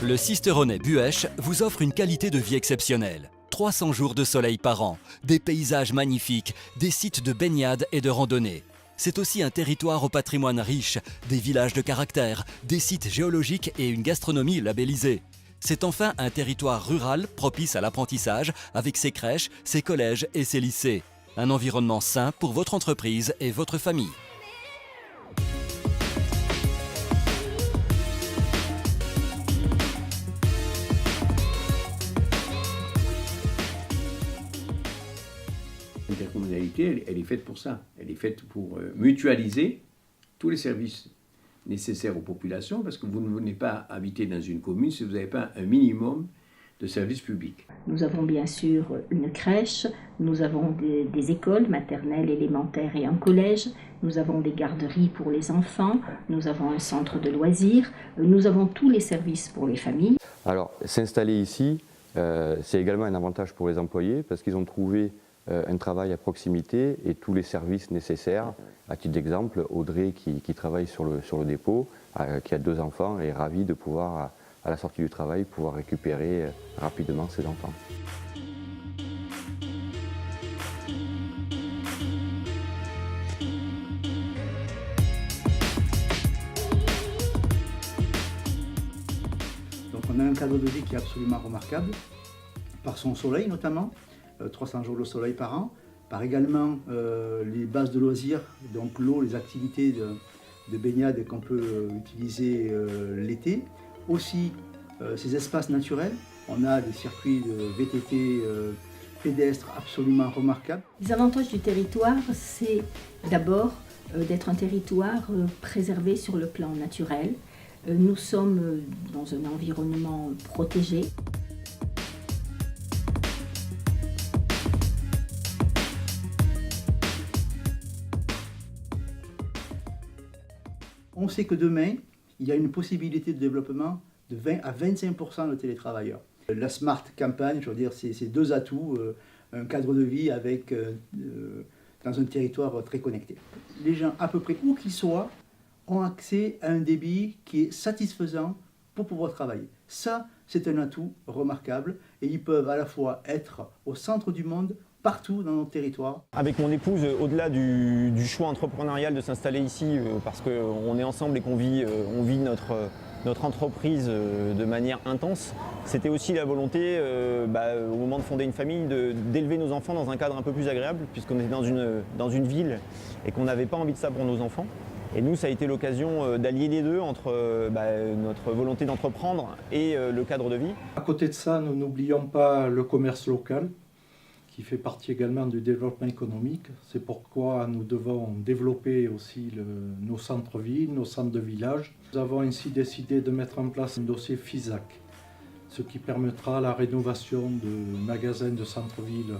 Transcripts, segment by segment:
Le Sisteronais Buèche vous offre une qualité de vie exceptionnelle. 300 jours de soleil par an, des paysages magnifiques, des sites de baignade et de randonnée. C'est aussi un territoire au patrimoine riche, des villages de caractère, des sites géologiques et une gastronomie labellisée. C'est enfin un territoire rural propice à l'apprentissage avec ses crèches, ses collèges et ses lycées. Un environnement sain pour votre entreprise et votre famille. L'intercommunalité, elle est faite pour ça. Elle est faite pour mutualiser tous les services nécessaires aux populations, parce que vous ne venez pas habiter dans une commune si vous n'avez pas un minimum de services publics. Nous avons bien sûr une crèche, nous avons des écoles maternelles, élémentaires et un collège, nous avons des garderies pour les enfants, nous avons un centre de loisirs, nous avons tous les services pour les familles. Alors, s'installer ici, c'est également un avantage pour les employés parce qu'ils ont trouvé un travail à proximité et tous les services nécessaires. À titre d'exemple, Audrey qui travaille sur le dépôt, qui a 2 enfants, est ravie de pouvoir, à la sortie du travail, pouvoir récupérer rapidement ses enfants. Donc on a un cadre de vie qui est absolument remarquable, par son soleil notamment, 300 jours de soleil par an, par également les bases de loisirs, donc l'eau, les activités de baignade qu'on peut utiliser l'été. Aussi ces espaces naturels, on a des circuits de VTT pédestres absolument remarquables. Les avantages du territoire, c'est d'abord d'être un territoire préservé sur le plan naturel. Nous sommes dans un environnement protégé. On sait que demain, il y a une possibilité de développement de 20 à 25% de télétravailleurs. La Smart Campagne, je veux dire, c'est 2 atouts, un cadre de vie avec, dans un territoire très connecté. Les gens, à peu près où qu'ils soient, ont accès à un débit qui est satisfaisant pour pouvoir travailler. Ça, c'est un atout remarquable et ils peuvent à la fois être au centre du monde, partout dans notre territoire. Avec mon épouse, au-delà du choix entrepreneurial de s'installer ici, parce qu'on est ensemble et qu'on vit, on vit notre entreprise de manière intense, c'était aussi la volonté, au moment de fonder une famille, d'élever nos enfants dans un cadre un peu plus agréable, puisqu'on était dans une ville et qu'on n'avait pas envie de ça pour nos enfants. Et nous, ça a été l'occasion d'allier les deux entre notre volonté d'entreprendre et le cadre de vie. À côté de ça, nous n'oublions pas le commerce local, qui fait partie également du développement économique. C'est pourquoi nous devons développer aussi nos centres-villes, nos centres de village. Nous avons ainsi décidé de mettre en place un dossier FISAC, ce qui permettra la rénovation de magasins de centre-ville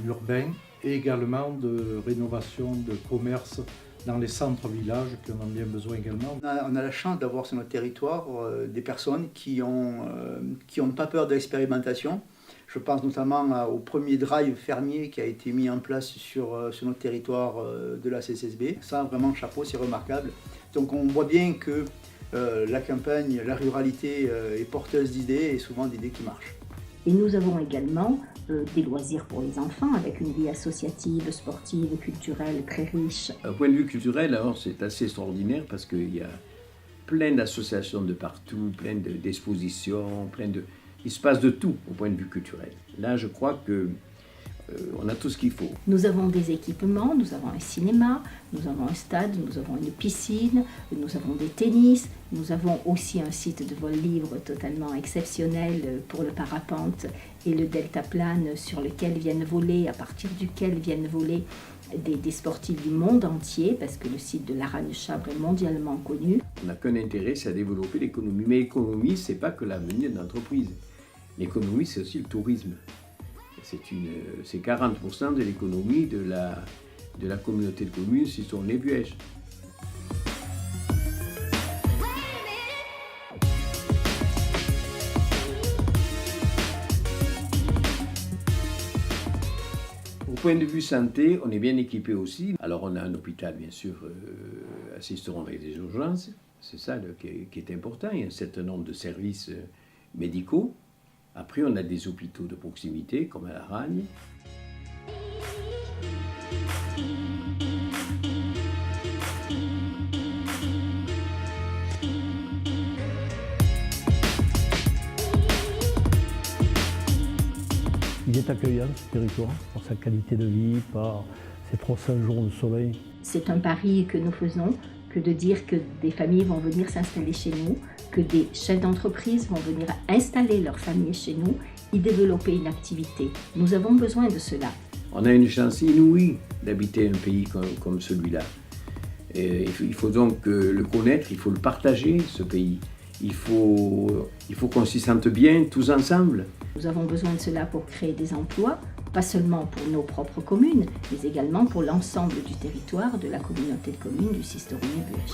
urbains et également de rénovation de commerces dans les centres-villages qui en ont bien besoin également. On a la chance d'avoir sur notre territoire des personnes qui ont pas peur de l'expérimentation. Je pense notamment au premier drive fermier qui a été mis en place sur notre territoire de la CCSB. Ça, vraiment, chapeau, c'est remarquable. Donc on voit bien que la campagne, la ruralité est porteuse d'idées et souvent d'idées qui marchent. Et nous avons également des loisirs pour les enfants avec une vie associative, sportive, culturelle très riche. Au point de vue culturel, alors, c'est assez extraordinaire parce qu'il y a plein d'associations de partout, plein d'expositions, il se passe de tout au point de vue culturel. Là, je crois qu'on a tout ce qu'il faut. Nous avons des équipements, nous avons un cinéma, nous avons un stade, nous avons une piscine, nous avons des tennis, nous avons aussi un site de vol-libre totalement exceptionnel pour le parapente et le deltaplane sur lequel viennent voler, à partir duquel viennent voler des sportifs du monde entier, parce que le site de Laragne-Chabre est mondialement connu. On n'a qu'un intérêt, c'est à développer l'économie. Mais l'économie, ce n'est pas que l'avenir de l'entreprise. L'économie, c'est aussi le tourisme. C'est 40% de l'économie de la communauté de communes si sont les Buèches. Au point de vue santé, on est bien équipé aussi. Alors on a un hôpital bien sûr à Sisteron avec des urgences. C'est ça qui est important. Il y a un certain nombre de services médicaux. Après, on a des hôpitaux de proximité, comme à La Ragne. Il est accueillant, ce territoire, par sa qualité de vie, par ses 300 jours de soleil. C'est un pari que nous faisons, que de dire que des familles vont venir s'installer chez nous, que des chefs d'entreprise vont venir installer leur famille chez nous, y développer une activité. Nous avons besoin de cela. On a une chance inouïe d'habiter un pays comme celui-là. Il faut donc le connaître, il faut le partager, ce pays. Il faut qu'on s'y sente bien tous ensemble. Nous avons besoin de cela pour créer des emplois, pas seulement pour nos propres communes, mais également pour l'ensemble du territoire de la communauté de communes du Sisteron et Buëch.